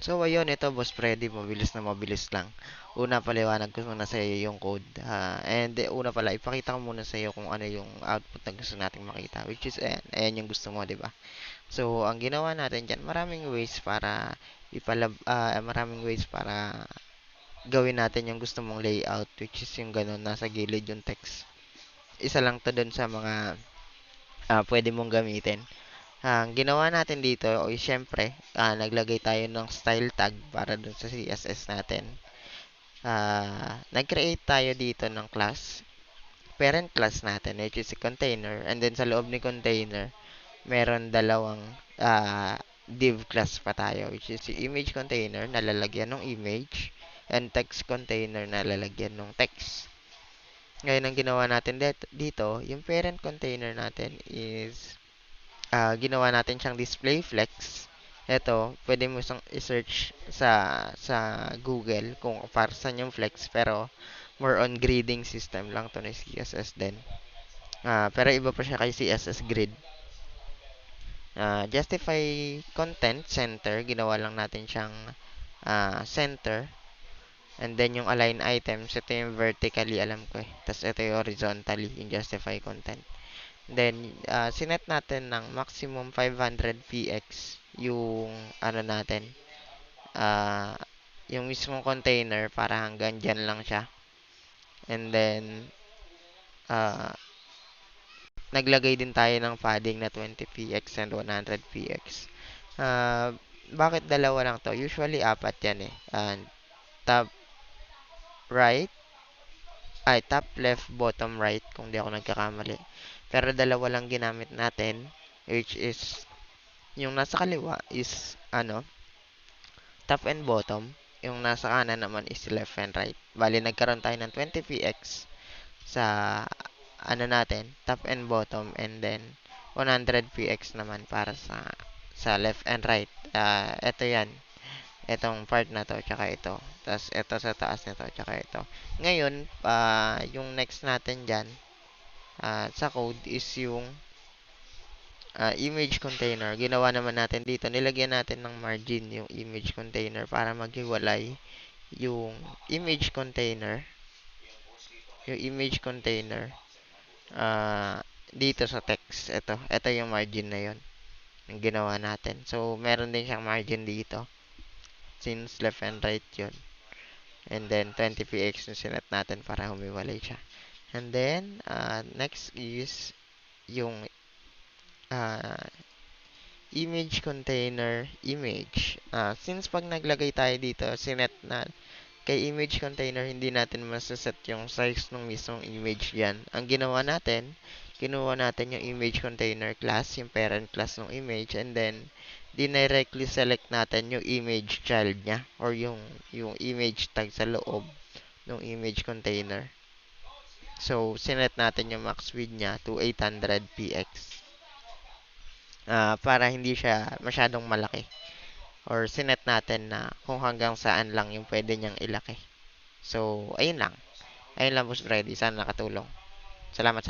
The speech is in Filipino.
So, ayun, ito, Boss Freddy, mabilis lang. Una, paliwanag ko muna sa iyo yung code. Una pala, ipakita ko muna sa iyo kung ano yung output na gusto nating makita. Which is, ayan yung gusto mo, di ba? So, ang ginawa natin dyan, maraming ways para gawin natin yung gusto mong layout, which is yung ganun, nasa gilid yung text. Isa lang to dun sa mga pwede mong gamitin. Ang ginawa natin dito, o syempre, naglagay tayo ng style tag para dun sa CSS natin. Nag-create tayo dito ng class, parent class natin, which is a container. And then sa loob ni container, meron dalawang div class pa tayo, which is yung image container na lalagyan ng image, and text container na lalagyan ng text. Ngayon, ang ginawa natin dito, yung parent container natin is ginawa natin siyang display flex. Ito, pwede mo siyang i-search sa Google kung para saan yung flex, pero more on grading system lang to na CSS din. Pero iba pa siya kay CSS grid. Justify content center, ginawa lang natin siyang center. And then yung align items, ito yung vertically, alam ko eh. Tapos ito yung horizontally, yung justify content. Then, sinet natin ng maximum 500 px yung ano natin, ah, yung mismong container para hanggang dyan lang siya. And then, ah, naglagay din tayo ng padding na 20 px and 100 px. Bakit dalawa lang to? Usually, apat yan eh. Top right, top left, bottom right, kung di ako nagkakamali. Pero dalawa lang ginamit natin, which is yung nasa kaliwa is top and bottom. Yung nasa kanan naman is left and right. Bali, nagkaroon tayo ng 20 px sa natin, top and bottom, and then 100 px naman para sa left and right. Ito yan. Itong part na to, tsaka ito. Tapos ito sa taas nito, tsaka ito. Ngayon, yung next natin dyan, sa code is yung image container. Ginawa naman natin dito. Nilagyan natin ng margin yung image container para maghiwalay yung image container. Yung image container dito sa text. Ito yung margin na yon yung ginawa natin. So, meron din siyang margin dito. Since left and right yun. And then, 20 px yung sinet natin para humiwalay siya. And then, next is yung uh, image container image. Since pag naglagay tayo dito, sinet na kay image container, hindi natin masaset yung size ng mismong image yan. Ang ginawa natin, kinuha natin yung image container class, yung parent class ng image, and then directly select natin yung image child niya or yung image tag sa loob ng image container. So, sinet natin yung max width niya to 800 px. Para hindi siya masyadong malaki. Or sinet natin na kung hanggang saan lang yung pwede niyang ilaki. So, ayun lang. Ayun lang, Boss Freddy. Sana nakatulong. Salamat.